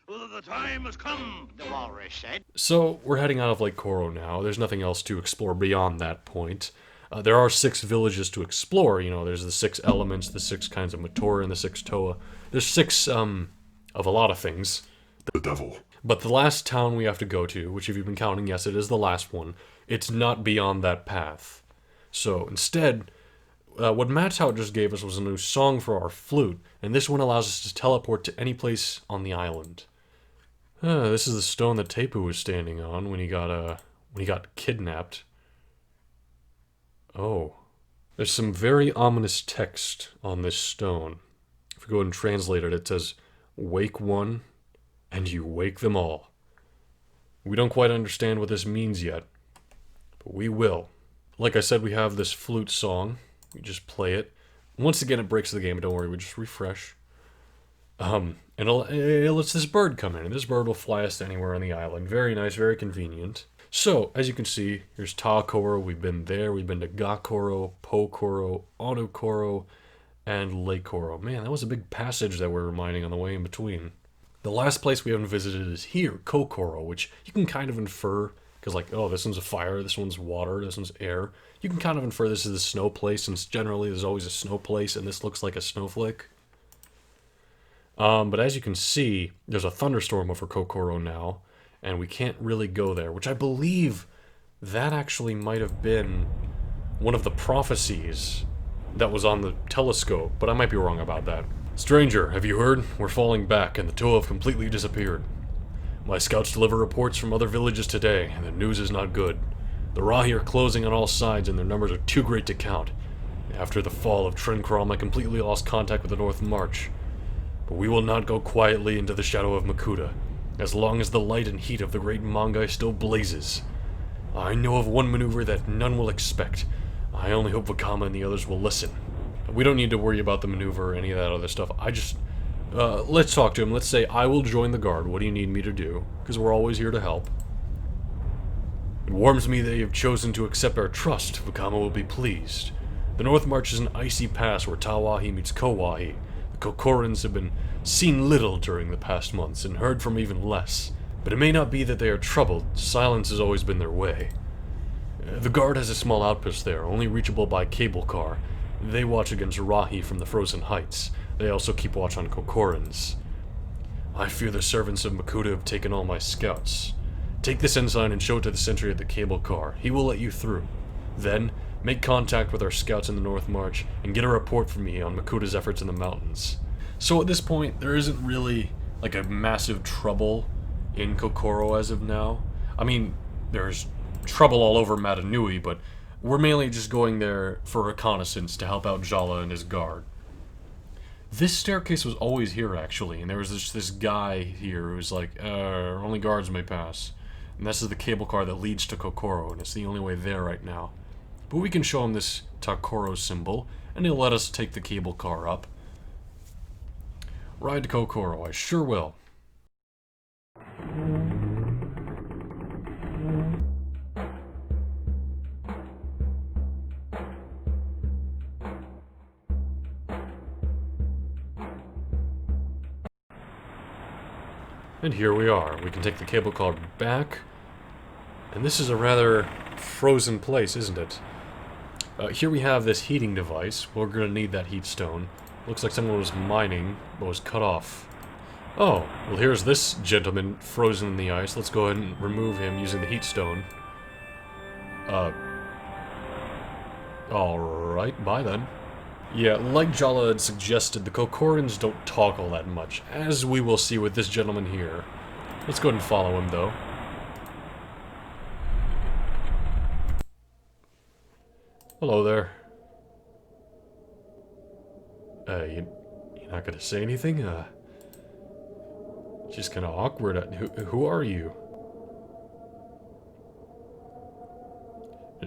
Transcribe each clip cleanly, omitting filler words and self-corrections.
The time has come, the walrus said. So, we're heading out of Lake Koro now. There's nothing else to explore beyond that point. There are 6 villages to explore. You know, there's the 6 elements, the 6 kinds of Matora, and the 6 Toa. There's six, of a lot of things. The devil. But the last town we have to go to, which if you've been counting, yes, it is the last one, it's not beyond that path. So, instead, what Matau just gave us was a new song for our flute, and this one allows us to teleport to any place on the island. This is the stone that Tepu was standing on when he got kidnapped. Oh. There's some very ominous text on this stone. If we go and translate it, it says, "Wake one, and you wake them all." We don't quite understand what this means yet, but we will. Like I said, we have this flute song. We just play it. Once again, it breaks the game, but don't worry, we just refresh. And it lets this bird come in, and this bird will fly us to anywhere on the island. Very nice, very convenient. So, as you can see, here's Ta-Koro, we've been there, we've been to Ga-Koro, Po-Koro, Onu-Koro, and Lake Koro. Man, that was a big passage that we're mining on the way in between. The last place we haven't visited is here, Ko-Koro, which you can kind of infer, because like, oh, this one's a fire, this one's water, this one's air. You can kind of infer this is a snow place, since generally there's always a snow place, and this looks like a snowflake. But as you can see, there's a thunderstorm over Ko-Koro now, and we can't really go there, which I believe that actually might have been one of the prophecies that was on the telescope, but I might be wrong about that. Stranger, have you heard? We're falling back, and the Toa have completely disappeared. My scouts deliver reports from other villages today, and the news is not good. The Rahi are closing on all sides, and their numbers are too great to count. After the fall of Trenkrom, I completely lost contact with the North March. But we will not go quietly into the shadow of Makuta, as long as the light and heat of the great Mangai still blazes. I know of one maneuver that none will expect. I only hope Vakama and the others will listen. We don't need to worry about the maneuver or any of that other stuff. Let's talk to him. Let's say, I will join the guard. What do you need me to do? Because we're always here to help. It warms me that you have chosen to accept our trust. Vakama will be pleased. The North March is an icy pass where Tawahi meets Kowahi. Ko-Korans have been seen little during the past months, and heard from even less. But it may not be that they are troubled. Silence has always been their way. The guard has a small outpost there, only reachable by cable car. They watch against Rahi from the frozen heights. They also keep watch on Ko-Korans. I fear the servants of Makuta have taken all my scouts. Take this ensign and show it to the sentry at the cable car. He will let you through. Then, make contact with our scouts in the North March, and get a report from me on Makuta's efforts in the mountains. So at this point, there isn't really, like, a massive trouble in Ko-Koro as of now. I mean, there's trouble all over Mata Nui, but we're mainly just going there for reconnaissance to help out Jala and his guard. This staircase was always here, actually, and there was this guy here who was like, only guards may pass. And this is the cable car that leads to Ko-Koro, and it's the only way there right now. But we can show him this Ta-Koro symbol, and he'll let us take the cable car up. Ride to Ko-Koro, I sure will. And here we are. We can take the cable car back. And this is a rather frozen place, isn't it? Here we have this heating device. We're going to need that heat stone. Looks like someone was mining, but was cut off. Oh, well here's this gentleman frozen in the ice. Let's go ahead and remove him using the heat stone. Alright, bye then. Yeah, like Jala had suggested, the Ko-Korans don't talk all that much, as we will see with this gentleman here. Let's go ahead and follow him, though. Hello there. You're not gonna say anything? Just kinda awkward. Who are you?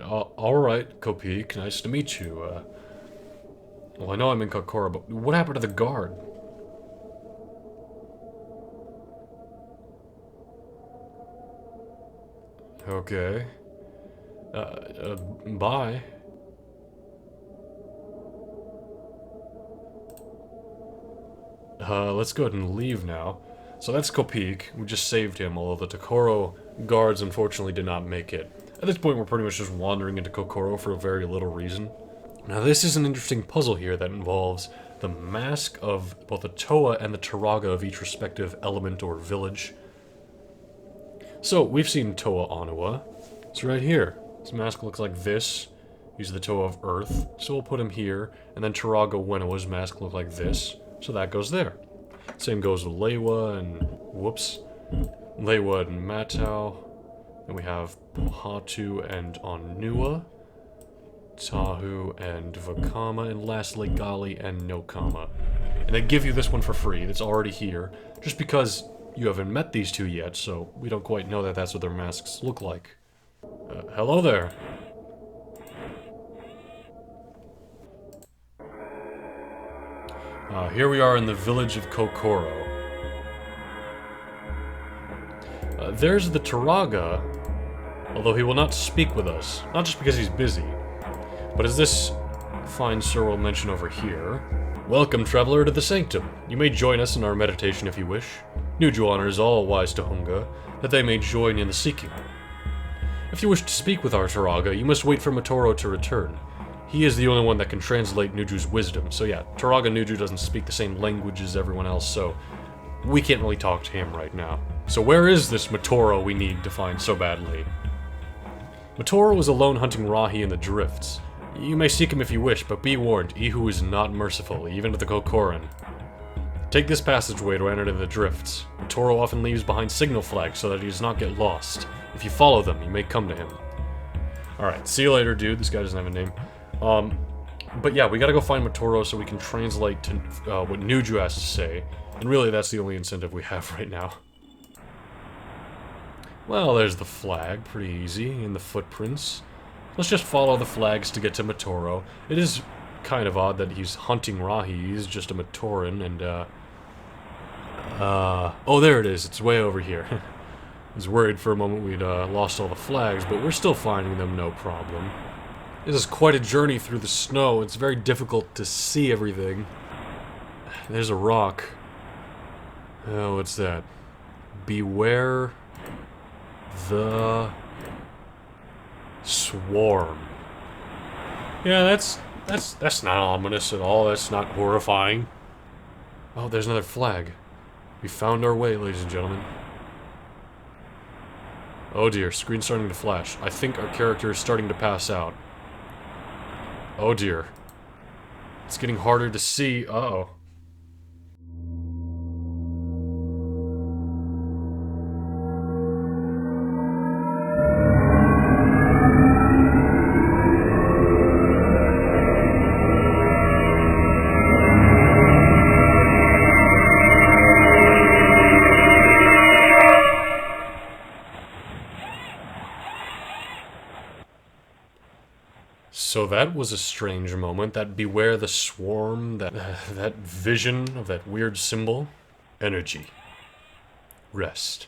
Alright, Kopik, nice to meet you. Well, I know I'm in Ko-Koro, but what happened to the guard? Okay. Bye. Let's go ahead and leave now. So that's Ko-Peak. We just saved him, although the Ko-Koro guards unfortunately did not make it. At this point, we're pretty much just wandering into Ko-Koro for very little reason. Now, this is an interesting puzzle here that involves the mask of both the Toa and the Turaga of each respective element or village. So, we've seen Toa Onua. It's right here. His mask looks like this. He's the Toa of Earth, so we'll put him here. And then Turaga Wenua's mask looked like this, so that goes there. Same goes with Leiwa and... whoops. Leiwa and Matau. Then we have Pohatu and Onua. Tahu and Vakama, and lastly Gali and Nokama. And they give you this one for free, it's already here, just because you haven't met these two yet, so we don't quite know that that's what their masks look like. Hello there. Here we are in the village of Ko-Koro. There's the Turaga, although he will not speak with us, not just because he's busy, but as this fine sir will mention over here, welcome, traveler, to the Sanctum. You may join us in our meditation if you wish. Nuju honors all wise Tohunga, that they may join in the seeking. If you wish to speak with our Turaga, you must wait for Matoro to return. He is the only one that can translate Nuju's wisdom, so yeah, Turaga Nuju doesn't speak the same language as everyone else, so we can't really talk to him right now. So where is this Matoro we need to find so badly? Matoro is alone hunting Rahi in the drifts. You may seek him if you wish, but be warned, Ihu is not merciful, even to the Ko-Koran. Take this passageway to enter into the drifts. Matoro often leaves behind signal flags so that he does not get lost. If you follow them, you may come to him. Alright, see you later, dude. This guy doesn't have a name. But yeah, we gotta go find Matoro so we can translate to what Nuju has to say. And really, that's the only incentive we have right now. Well, there's the flag. Pretty easy. In the footprints. Let's just follow the flags to get to Matoro. It is kind of odd that he's hunting Rahi. He's just a Matoran, and, oh, there it is. It's way over here. I was worried for a moment we'd, lost all the flags, but we're still finding them, no problem. This is quite a journey through the snow. It's very difficult to see everything. There's a rock. Oh, what's that? Beware the swarm. Yeah, that's not ominous at all. That's not horrifying. Oh, there's another flag. We found our way, ladies and gentlemen. Oh dear, screen's starting to flash. I think our character is starting to pass out. Oh dear. It's getting harder to see. Uh-oh. So that was a strange moment, that beware the swarm, that vision of that weird symbol. Energy. Rest.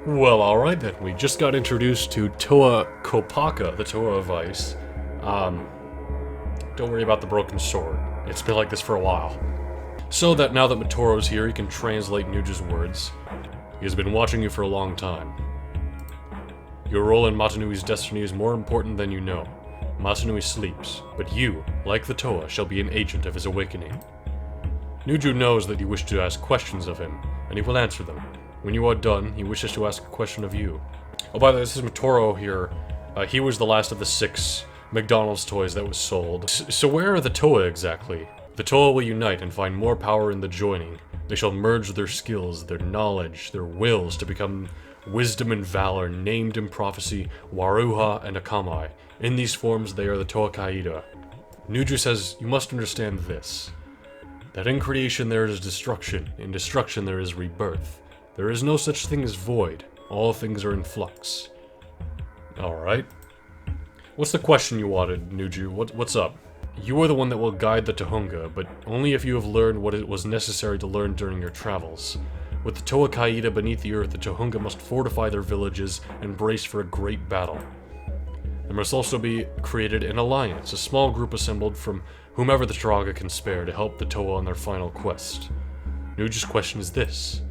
Well, alright then. We just got introduced to Toa Kopaka, the Toa of Ice. Don't worry about the broken sword. It's been like this for a while. So that now that Matoro's here, he can translate Nuju's words. He has been watching you for a long time. Your role in Mata Nui's destiny is more important than you know. Mata Nui sleeps, but you, like the Toa, shall be an agent of his awakening. Nuju knows that you wish to ask questions of him, and he will answer them. When you are done, he wishes to ask a question of you. Oh, by the way, this is Motoro here. He was the last of the 6 McDonald's toys that was sold. So where are the Toa exactly? The Toa will unite and find more power in the joining. They shall merge their skills, their knowledge, their wills to become wisdom and valor, named in prophecy Waruha and Akamai. In these forms, they are the Toa Kaida. Nuju says, you must understand this. That in creation there is destruction, in destruction there is rebirth. There is no such thing as void. All things are in flux. Alright. What's the question you wanted, Nuju? What's up? You are the one that will guide the Tohunga, but only if you have learned what it was necessary to learn during your travels. With the Toa Kaida beneath the earth, the Tohunga must fortify their villages and brace for a great battle. There must also be created an alliance, a small group assembled from whomever the Turaga can spare to help the Toa on their final quest. Nuju's question is this.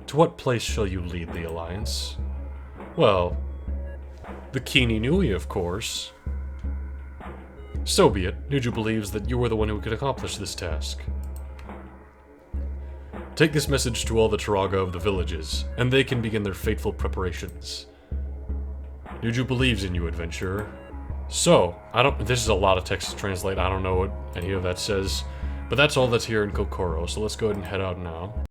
To what place shall you lead the alliance? Well, the Kini Nui, of course. So be it. Nuju believes that you are the one who can accomplish this task. Take this message to all the Turaga of the villages, and they can begin their fateful preparations. Nuju believes in you, adventurer. So, this is a lot of text to translate, I don't know what any of that says, but that's all that's here in Ko-Koro, so let's go ahead and head out now.